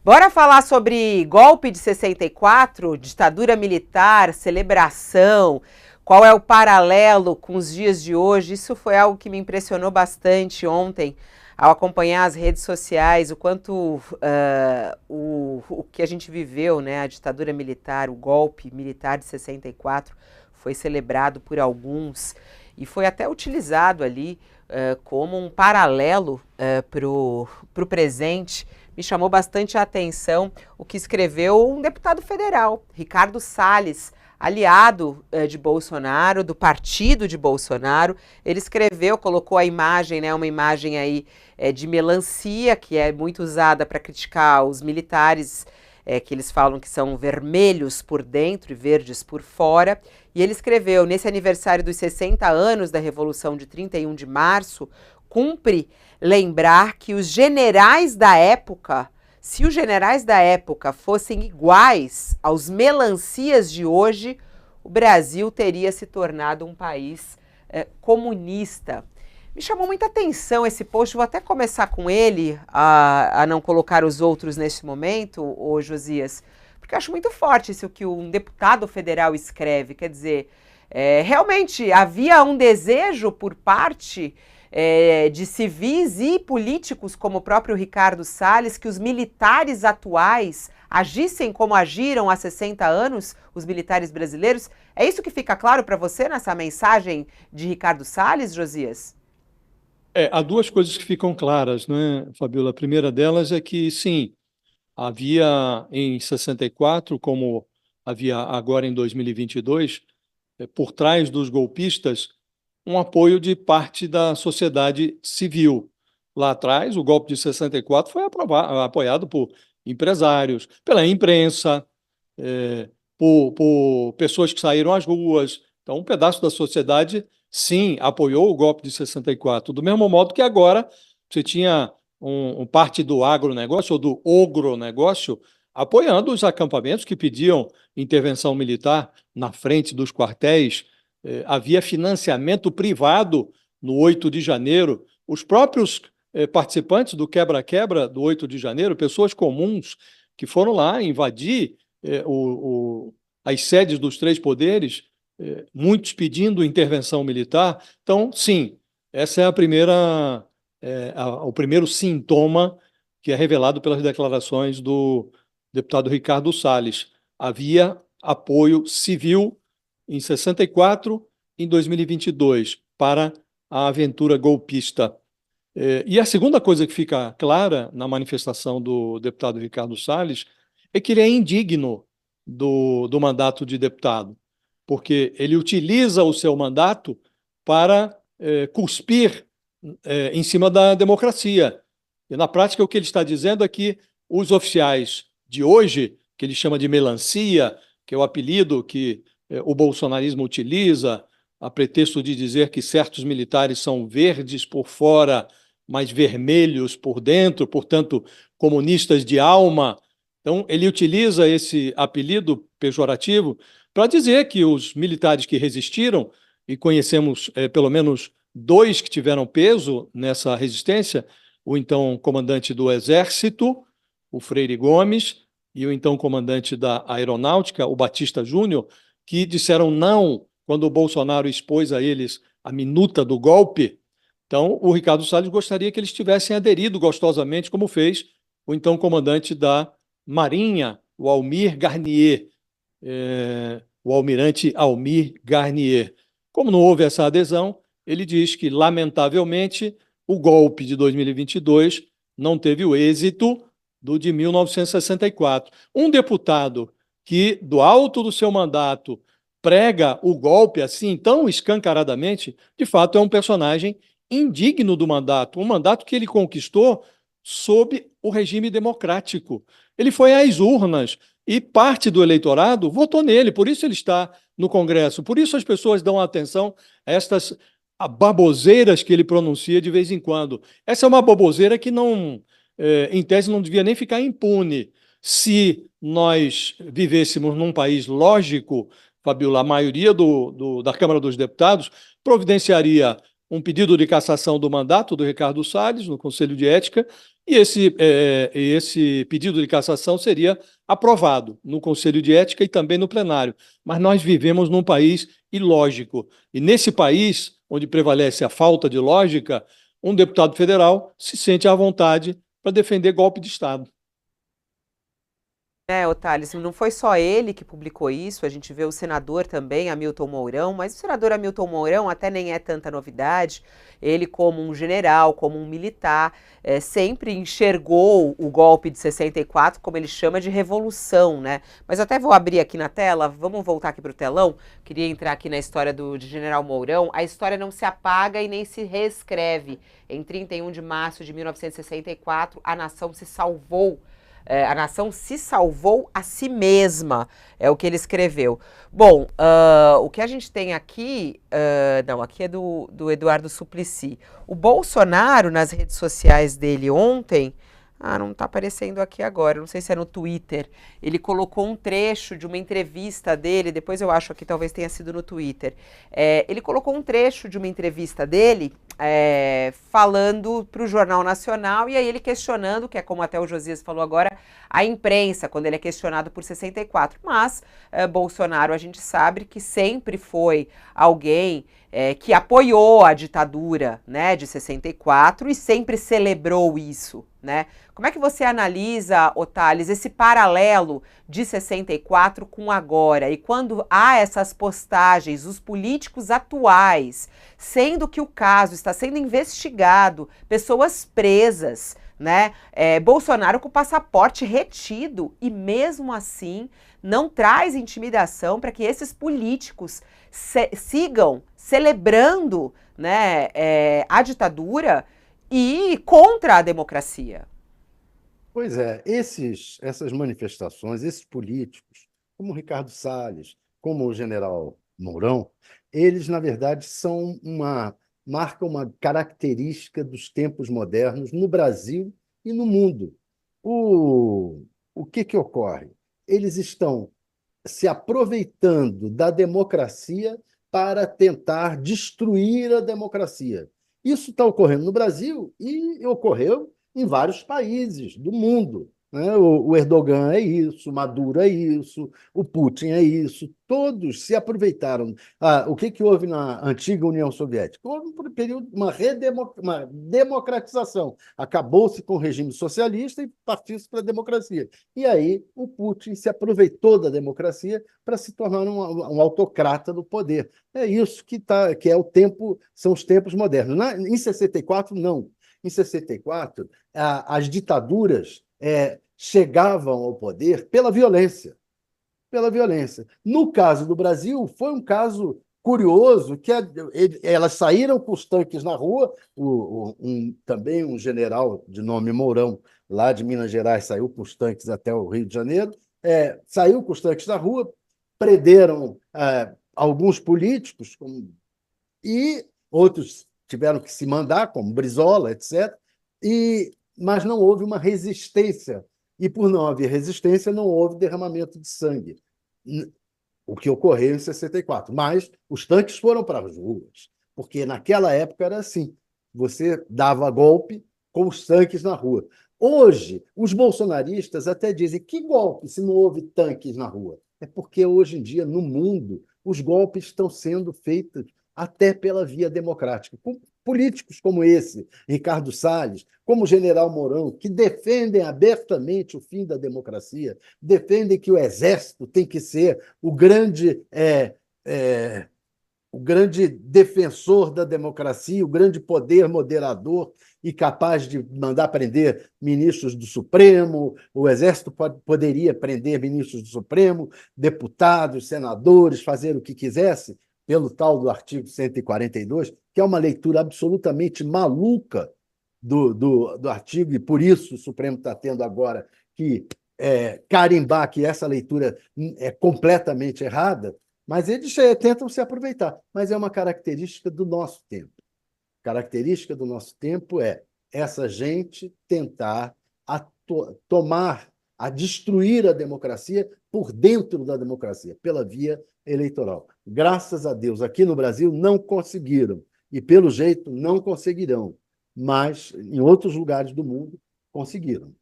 Bora falar sobre golpe de 64, ditadura militar, celebração, qual é o paralelo com os dias de hoje? Isso foi algo que me impressionou bastante ontem, ao acompanhar as redes sociais, o quanto o que a gente viveu, né, a ditadura militar, o golpe militar de 64, foi celebrado por alguns e foi até utilizado ali como um paralelo para o presente. Me chamou bastante a atenção o que escreveu um deputado federal, Ricardo Salles, aliado de Bolsonaro, do partido de Bolsonaro. Ele escreveu, colocou a imagem, né, uma imagem aí de melancia, que é muito usada para criticar os militares, que eles falam que são vermelhos por dentro e verdes por fora. E ele escreveu, nesse aniversário dos 60 anos da Revolução de 31 de março, cumpre lembrar que os generais da época, se os generais da época fossem iguais aos melancias de hoje, o Brasil teria se tornado um país comunista. Me chamou muita atenção esse post, vou até começar com ele, a não colocar os outros nesse momento, ô Josias, porque eu acho muito forte isso que um deputado federal escreve, quer dizer, realmente havia um desejo por parte de civis e políticos, como o próprio Ricardo Salles, que os militares atuais agissem como agiram há 60 anos, os militares brasileiros. É isso que fica claro para você nessa mensagem de Ricardo Salles, Josias? Há duas coisas que ficam claras, né, Fabiola? A primeira delas é que, sim, havia em 64, como havia agora em 2022, por trás dos golpistas, um apoio de parte da sociedade civil. Lá atrás, o golpe de 64 foi apoiado por empresários, pela imprensa, por pessoas que saíram às ruas. Então, um pedaço da sociedade, sim, apoiou o golpe de 64. Do mesmo modo que agora você tinha parte do agronegócio ou do ogronegócio apoiando os acampamentos que pediam intervenção militar na frente dos quartéis. Havia financiamento privado no 8 de janeiro. Os próprios participantes do quebra-quebra do 8 de janeiro, pessoas comuns que foram lá invadir as sedes dos três poderes, muitos pedindo intervenção militar. Então, sim, essa é o primeiro sintoma que é revelado pelas declarações do deputado Ricardo Salles. Havia apoio civil em 64, em 2022, para a aventura golpista. E a segunda coisa que fica clara na manifestação do deputado Ricardo Salles é que ele é indigno do mandato de deputado, porque ele utiliza o seu mandato para cuspir em cima da democracia. E, na prática, o que ele está dizendo é que os oficiais de hoje, que ele chama de melancia, que é o apelido que o bolsonarismo utiliza, a pretexto de dizer que certos militares são verdes por fora, mas vermelhos por dentro, portanto, comunistas de alma. Então, ele utiliza esse apelido pejorativo para dizer que os militares que resistiram, e conhecemos pelo menos dois que tiveram peso nessa resistência, o então comandante do Exército, o Freire Gomes, e o então comandante da Aeronáutica, o Batista Júnior, que disseram não quando o Bolsonaro expôs a eles a minuta do golpe. Então, o Ricardo Salles gostaria que eles tivessem aderido gostosamente, como fez o então comandante da Marinha, o Almir Garnier, o almirante Almir Garnier. Como não houve essa adesão, ele diz que, lamentavelmente, o golpe de 2022 não teve o êxito do de 1964. Um deputado que, do alto do seu mandato, prega o golpe assim tão escancaradamente, de fato é um personagem indigno do mandato, um mandato que ele conquistou sob o regime democrático. Ele foi às urnas e parte do eleitorado votou nele, por isso ele está no Congresso, por isso as pessoas dão atenção a estas baboseiras que ele pronuncia de vez em quando. Essa é uma baboseira que não, em tese, não devia nem ficar impune. Se nós vivêssemos num país lógico, Fabiola, a maioria da Câmara dos Deputados providenciaria um pedido de cassação do mandato do Ricardo Salles no Conselho de Ética, e esse pedido de cassação seria aprovado no Conselho de Ética e também no plenário. Mas nós vivemos num país ilógico, e nesse país, onde prevalece a falta de lógica, um deputado federal se sente à vontade para defender golpe de Estado. Thales, não foi só ele que publicou isso, a gente vê o senador também, Hamilton Mourão, mas o senador Hamilton Mourão até nem é tanta novidade. Ele, como um general, como um militar, sempre enxergou o golpe de 64, como ele chama, de revolução, né? Mas eu até vou abrir aqui na tela, vamos voltar aqui para o telão, queria entrar aqui na história de General Mourão. A história não se apaga e nem se reescreve. Em 31 de março de 1964, a nação se salvou. A nação se salvou a si mesma, é o que ele escreveu. Bom, o que a gente tem aqui, não, aqui é do Eduardo Suplicy. O Bolsonaro, nas redes sociais dele ontem, não está aparecendo aqui agora, não sei se é no Twitter, ele colocou um trecho de uma entrevista dele, depois eu acho que talvez tenha sido no Twitter. Ele colocou um trecho de uma entrevista dele, falando para o Jornal Nacional, e aí ele questionando, que é como até o Josias falou agora, a imprensa, quando ele é questionado por 64. Mas Bolsonaro, a gente sabe que sempre foi alguém que apoiou a ditadura, né, de 64 e sempre celebrou isso, né? Como é que você analisa, Thales, esse paralelo de 64 com agora? E quando há essas postagens, os políticos atuais, sendo que o caso está sendo investigado, pessoas presas, né? Bolsonaro com o passaporte retido e mesmo assim não traz intimidação para que esses políticos sigam celebrando, né, a ditadura e contra a democracia. Pois é, essas manifestações, esses políticos, como o Ricardo Salles, como o general Mourão, eles, na verdade, marcam uma característica dos tempos modernos no Brasil e no mundo. O que ocorre? Eles estão se aproveitando da democracia para tentar destruir a democracia. Isso está ocorrendo no Brasil e ocorreu em vários países do mundo, né? O Erdogan é isso, o Maduro é isso, o Putin é isso, todos se aproveitaram. O que houve na antiga União Soviética? Houve um período, uma democratização. Acabou-se com o regime socialista e partiu-se para a democracia. E aí o Putin se aproveitou da democracia para se tornar um autocrata do poder. É isso que é o tempo, são os tempos modernos. Em 64, não. Em 64, as ditaduras chegavam ao poder pela violência. Pela violência. No caso do Brasil, foi um caso curioso, que elas saíram com os tanques na rua, também um general de nome Mourão, lá de Minas Gerais, saiu com os tanques até o Rio de Janeiro, saiu com os tanques na rua, prenderam alguns políticos, e outros tiveram que se mandar, como Brizola, etc., mas não houve uma resistência. E, por não haver resistência, não houve derramamento de sangue, o que ocorreu em 64. Mas os tanques foram para as ruas, porque naquela época era assim, você dava golpe com os tanques na rua. Hoje, os bolsonaristas até dizem, que golpe se não houve tanques na rua? É porque hoje em dia, no mundo, os golpes estão sendo feitos até pela via democrática, com políticos como esse, Ricardo Salles, como o general Mourão, que defendem abertamente o fim da democracia, defendem que o exército tem que ser o grande defensor da democracia, o grande poder moderador e capaz de mandar prender ministros do Supremo, o Exército poderia prender ministros do Supremo, deputados, senadores, fazer o que quisesse, pelo tal do artigo 142, que é uma leitura absolutamente maluca do artigo, e por isso o Supremo está tendo agora que carimbar que essa leitura é completamente errada, mas eles tentam se aproveitar. Mas é uma característica do nosso tempo. Característica do nosso tempo é essa gente tentar destruir a democracia por dentro da democracia, pela via eleitoral. Graças a Deus, aqui no Brasil não conseguiram. e, pelo jeito, não conseguirão, mas em outros lugares do mundo conseguiram.